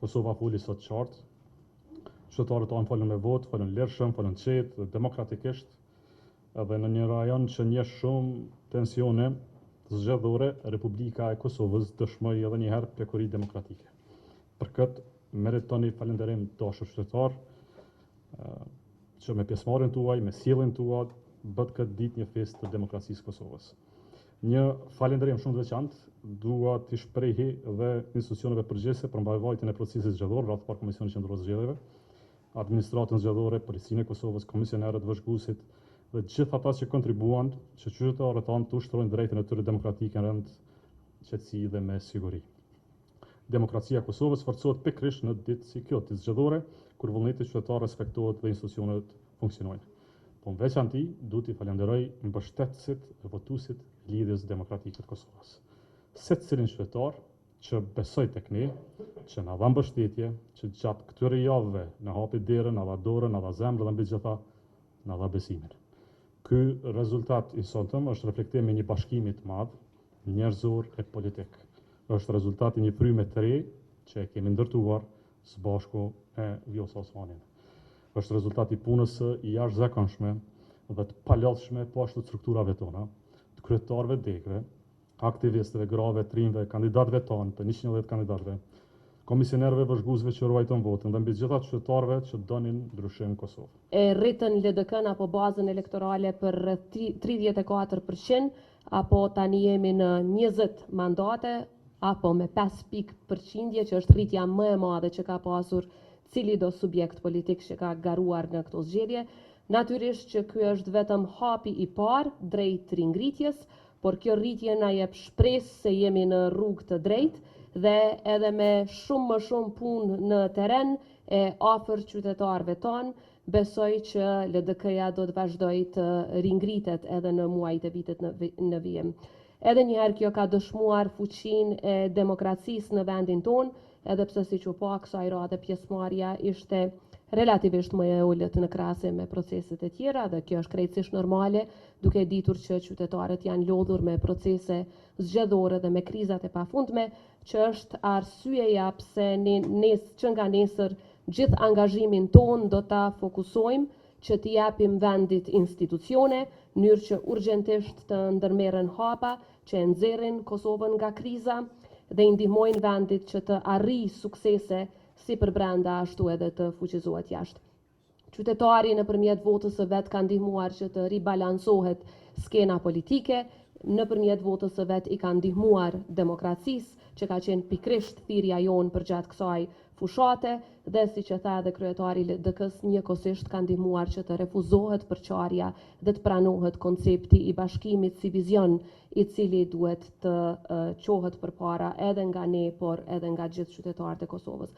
Kosova foli sot qartë. Qytetarët tanë folën me votë, folën lirshëm, folën qetë, demokratikisht, edhe në një rajon që njeh shumë tensione zgjedhore, Republika e Kosovës dëshmoi edhe një herë prekuri demokratike. Për këtë meritoni falënderim dashur qytetar, që me pjesëmarrjen tuaj, me sjelljen tuaj, bët këtë ditë një festë të demokracisë Kosovës. Një falënderim shumë të veçantë dua t'i shprehi dhe institucioneve përgjegjëse për mbajtjen e procesit zgjedhor rreth par Komisionit Qendror të Zgjedhjeve, administratën zgjedhore, Policinë e Kosovës, komisionerët, vëzhguesit dhe gjithë ata që kontribuan që qytetarët tanë të ushtrojnë drejtën e tyre demokratike në rend qetësi dhe me siguri. Demokracia e Kosovës forcohet pikërisht në ditë si kjo, ditë zgjedhore, kur vullneti qytetar respektohet dhe institucionet funksionojnë. Po në veçanti, du t'i falenderoj mbështetësit dhe votuesit lidhjes demokratike të Kosovës. Secilin qytetar që besoj tek ne, që na dha mbështetje, që gjatë këtyre javëve na hapi derën, na dha dorën, na dha zemrën dhe mbi gjitha na dha besimin. Ky rezultat i sotëm është reflektim i një bashkimi të madh, njerëzor e politik. Është rezultati një fryme të re që e kemi ndërtuar së bashku e Vjosa Osmanin. Është rezultati punës së jashtëzakonshme dhe të palodhshme poshtë strukturave tona, të kryetarëve degëve, aktivistëve, grave, trimëve, kandidatëve tonë, të 110 kandidatëve, komisionerëve, vëzhguesve që ruajtën votën dhe mbi gjitha qytetarëve që donin ndryshim në Kosovë. Rritën LDK-n apo bazën elektorale për 34%, apo tani jemi në 20 mandate, apo me 5% që është rritja më e madhe që ka pasur cili do subjekt politik që ka garuar në këto zgjedhje. Natyrisht që ky është vetëm hapi i parë drejt ringritjes, por kjo rritje na jep shpresë se jemi në rrugë të drejtë dhe edhe me shumë më shumë punë në terren e afër qytetarëve tonë, besoj që LDK-ja do të vazhdojë të ringritet edhe në muajt e vitit në vijim. Edhe njëherë kjo ka dëshmuar fuqinë e demokracisë në vendin tonë, edhe pse siç u pa kësaj radhe pjesëmarrja ishte relativisht më e ulët në krahasim me proceset e tjera dhe kjo është krejtësisht normale, duke ditur që qytetarët janë lodhur me procese zgjedhore dhe me krizat e pafundme, që është arsyeja pse që nga nesër gjithë angazhimin ton do ta fokusojmë që t'i japim vendit institucione, në mënyrë që urgjentisht të ndërmerren hapa që e nxjerrin Kosovën nga kriza dhe i ndihmojnë vendit që të arrijë suksese si për brenda ashtu edhe të fuqizohet jashtë. Qytetari nëpërmjet votës së vet ka ndihmuar që të ribalansohet skena politike, nëpërmjet votës së vet i ka ndihmuar demokracisë, që ka qenë pikërisht thirrja jonë përgjatë kësaj fushate, dhe siç e tha edhe kryetari i LDK-s, njëkohësisht ka ndihmuar që të refuzohet përçarja dhe të pranohet koncepti i bashkimit si vizion, i cili duhet të qohet përpara edhe nga ne, por edhe nga gjithë qytetarët e Kosovës.